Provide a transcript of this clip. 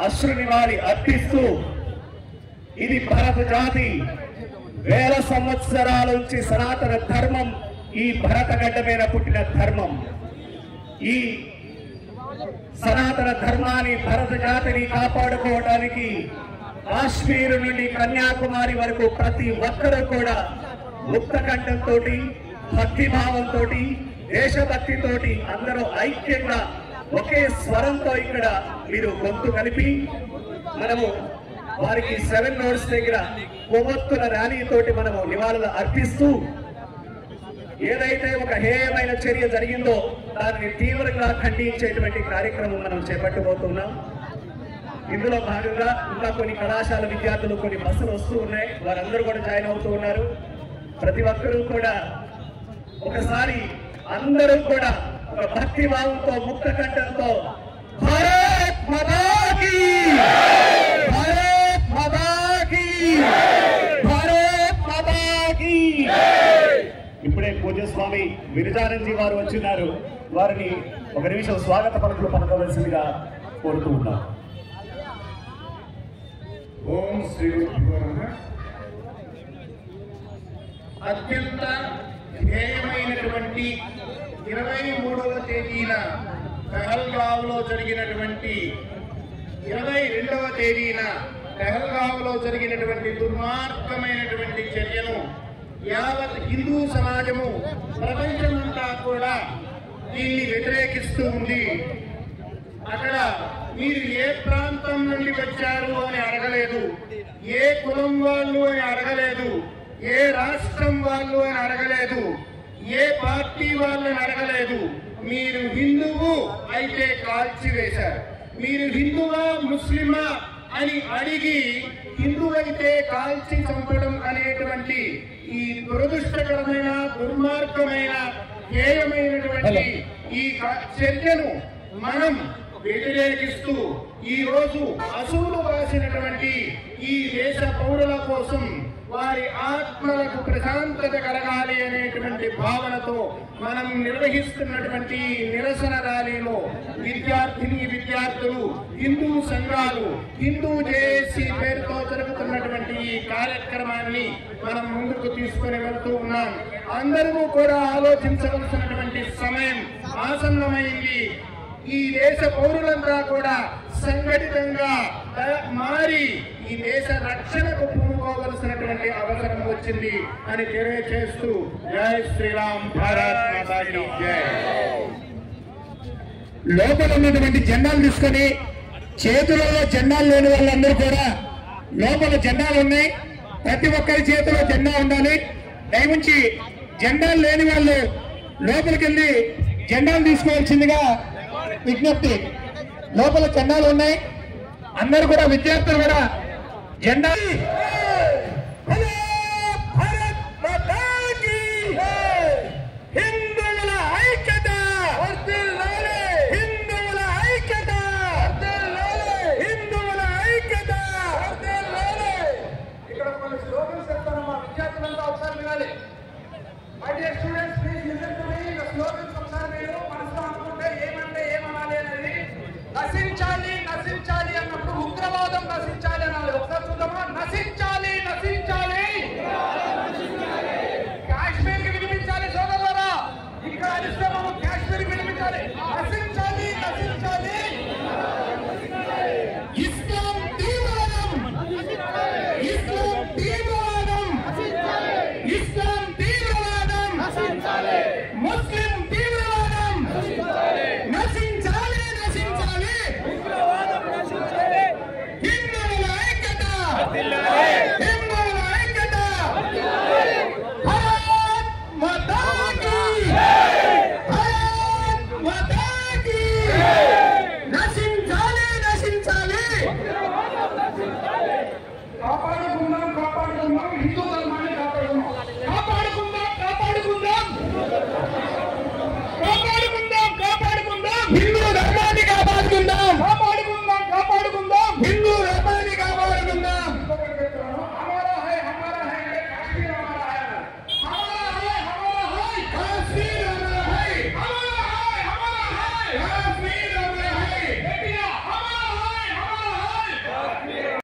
అశ్రు నివాళి అర్పిస్తూ ఇది భారత జాతి వేల సంవత్సరాల నుంచి సనాతన ధర్మం ఈ భరతగడ్డ మీద పుట్టిన ధర్మం. ఈ సనాతన ధర్మాన్ని భరత జాతిని కాపాడుకోవడానికి కాశ్మీర్ నుండి కన్యాకుమారి వరకు ప్రతి ఒక్కరూ కూడా ముక్త కంఠంతో భక్తిభావంతో దేశభక్తితో అందరూ ఐక్యంగా ఒకే స్వరంతో ఇక్కడ మీరు గొంతు కలిపి మనము వారికి 7 రోడ్స్ దగ్గర కొవ్వొత్తుల ర్యాలీతోటి మనము నివాళులు అర్పిస్తూ ఏదైతే ఒక హేయమైన చర్య జరిగిందో దానిని తీవ్రంగా ఖండించేటువంటి కార్యక్రమం మనం చేపట్టబోతున్నాం. ఇందులో భాగంగా ఇంకా కొన్ని కళాశాల విద్యార్థులు కొన్ని బస్సులు వస్తూ ఉన్నాయి, వారందరూ కూడా జాయిన్ అవుతూ ఉన్నారు. ప్రతి ఒక్కరూ కూడా ఒకసారి అందరూ కూడా ఒక భక్తి భావంతో ముక్త కంఠంతో భారత్ మాతా కీ, భారత్ మాతా కీ, భారత్ మాతా కీ. ఇప్పుడే పూజ్య స్వామి విరజానందజీ వారు వచ్చినారు, వారిని ఒక నిమిషం స్వాగత పలుకులు పలకవలసిందిగా కోరుతూ ఉన్నాం. ఓం శ్రీ గురుభ్యో నమః. అత్యంత ధ్యేయమైనటువంటి 23వ తేదీన పెహల్గావ్లో జరిగినటువంటి 22వ తేదీన పెహల్గావ్లో జరిగినటువంటి దుర్మార్గమైనటువంటి చర్యను యావత్ హిందూ సమాజము ప్రపంచమంతా కూడా దీన్ని వ్యతిరేకిస్తూ ఉంది. అక్కడ మీరు ఏ ప్రాంతం నుండి వచ్చారు అని అడగలేదు, ఏ కులం వాళ్ళు అని అడగలేదు, ఏ రాష్ట్రం వాళ్ళు అని అడగలేదు, ఏ పార్టీ వాళ్ళని అడగలేదు. మీరు హిందువు అయితే కాల్చివేశారు. మీరు హిందువా ముస్లిమా అని అడిగి హిందువైతే కాల్చి చంపడం అనేటువంటి ఈ దురదృష్టకరమైన దుర్మార్గమైన హేయమైనటువంటి ఈ చర్యను మనం వ్యతిరేకిస్తూ ఈ రోజు అసూలు రాసినటువంటి ఈ దేశ పౌరుల కోసం వారి ఆత్మలకు ప్రశాంతత కలగాలి అనేటువంటి భావనతో మనం నిర్వహిస్తున్నటువంటి నిరసన ర్యాలీలో విద్యార్థులు, హిందూ సంఘాలు, హిందూ జేఏసీ పేరుతో జరుగుతున్నటువంటి ఈ కార్యక్రమాన్ని మనం ముందుకు తీసుకుని వెళ్తూ ఉన్నాం. అందరూ కూడా ఆలోచించవలసినటువంటి సమయం ఆసన్నమైంది. ఈ దేశ పౌరులంతా కూడా సంఘటితంగా మారి ఈ దేశ రక్షణకు పూనుకోవలసినటువంటి అవసరం వచ్చింది అని తెలియజేస్తూ జై శ్రీరామ్, భారత్ మాతా కీ జై. లోపల ఉన్నటువంటి జెండాలు తీసుకొని చేతులలో జెండాలు లేని వాళ్ళందరూ కూడా లోపల జెండాలు ఉన్నాయి, ప్రతి ఒక్కరి చేతిలో జెండా ఉండాలి. దయవుంచి జెండాలు లేని వాళ్ళు లోపలికి వెళ్ళి జెండాలు తీసుకోవాల్సిందిగా విజ్ఞప్తి. లోపల జెండాలు ఉన్నాయి, అందరూ కూడా విద్యార్థులు కూడా జెండా